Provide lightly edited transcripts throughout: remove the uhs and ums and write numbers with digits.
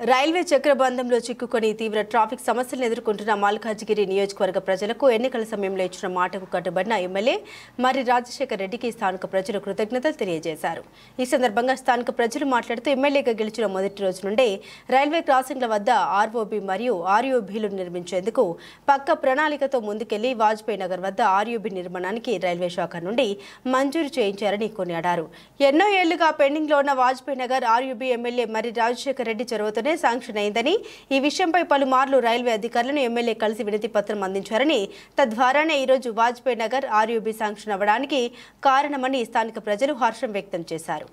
Railway చక్రబంధంలో చిక్కుకొని తీవ్ర traffic సమస్యలను ఎదుర్కొంటున్న మల్కాజ్గిరి నియోజకవర్గ ప్రజలకు ఎన్నికల సమయంలో ఇచ్చిన మాటకు కట్టుబడిన ఎమ్మెల్యే మర్రి రాజశేఖర్ రెడ్డికి స్థానిక ప్రజలు కృతజ్ఞతలు తెలియజేశారు. ఈ సందర్భంగా స్థానిక ప్రజలు మాట్లాడుతూ ఎమ్మెల్యేగా గెలిచిన మొదటి రోజు నుండే రైల్వే క్రాసింగ్ల వద్ద ఆర్ఓబీ మరియు ఆర్యూబీలు నిర్మించేందుకు పక్క ప్రణాళికతో ముందుకెళ్లి వాజ్పేయి నగర్ వద్ద ఆర్యూబీ నిర్మాణానికి రైల్వే శాఖ నుండి మంజూరు చేయించారని కొనియాడారు. ఎన్నో ఏళ్లుగా పెండింగ్లో ఉన్న వాజ్పేయి నగర్ ఆర్యూబీ ఎమ్మెల్యే మర్రి రాజశేఖర్ రెడ్డి చొరవతోనే శాంక్షన్ అయిందని, ఈ విషయంపై పలుమార్లు రైల్వే అధికారులను ఎమ్మెల్యే కలిసి వినతి పత్రం అందించారని, తద్వారానే ఈరోజు వాజ్పేయి నగర్ ఆర్యూబీ శాంక్షన్ అవ్వడానికి కారణమని స్థానిక ప్రజలు హర్షం వ్యక్తం చేశారు.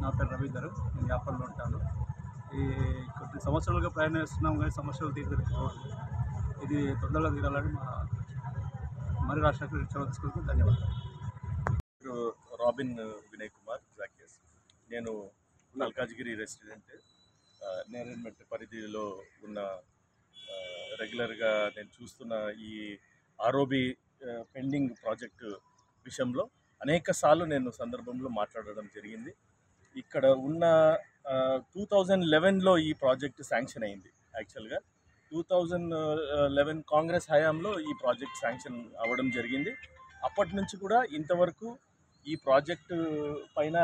నా పేరు రవీందర్. నేను వ్యాపారంలో ఉంటాను. ఈ కొద్ది సంవత్సరాలుగా ప్రయాణిస్తున్నాం కానీ సమస్యలు తీర్చలేదు. ఇది తొందరగా తీరాలని మా మర్రి రాజశేఖర్ తీసుకుంటూ ధన్యవాదాలు. రాబిన్ వినయ్ కుమార్ జాకియస్. నేను మల్కాజ్గిరి రెసిడెంట్. నేరేడ్మెట్ పరిధిలో ఉన్న రెగ్యులర్గా నేను చూస్తున్న ఈ ఆర్ఓబి పెండింగ్ ప్రాజెక్టు విషయంలో అనేక సార్లు నేను సందర్భంలో మాట్లాడడం జరిగింది. ఇక్కడ ఉన్న 2011లో ఈ ప్రాజెక్ట్ శాంక్షన్ అయింది. యాక్చువల్గా 2011 కాంగ్రెస్ హయాంలో ఈ ప్రాజెక్ట్ శాంక్షన్ అవ్వడం జరిగింది. అప్పటి నుంచి కూడా ఇంతవరకు ఈ ప్రాజెక్టు పైన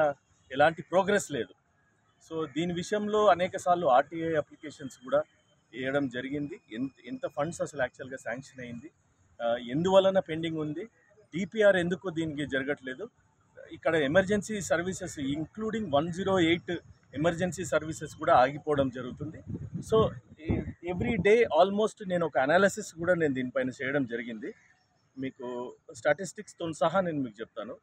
ఎలాంటి ప్రోగ్రెస్ లేదు. సో దీని విషయంలో అనేక సార్లు ఆర్టీఐ అప్లికేషన్స్ కూడా వేయడం జరిగింది. ఎంత ఫండ్స్ అసలు యాక్చువల్గా శాంక్షన్ అయింది, ఎందువలన పెండింగ్ ఉంది, డిపిఆర్ ఎందుకు దీనికి జరగట్లేదు, ఇక్కడ emergency services including 108 emergency services కూడా ఆగిపోవడం జరుగుతుంది. సో ఎవ్రీ డే ఆల్మోస్ట్ నేను ఒక అనాలిసిస్ కూడా నేను దీనిపైన చేయడం జరిగింది. మీకు స్టాటిస్టిక్స్తో సహా నేను మీకు చెప్తాను.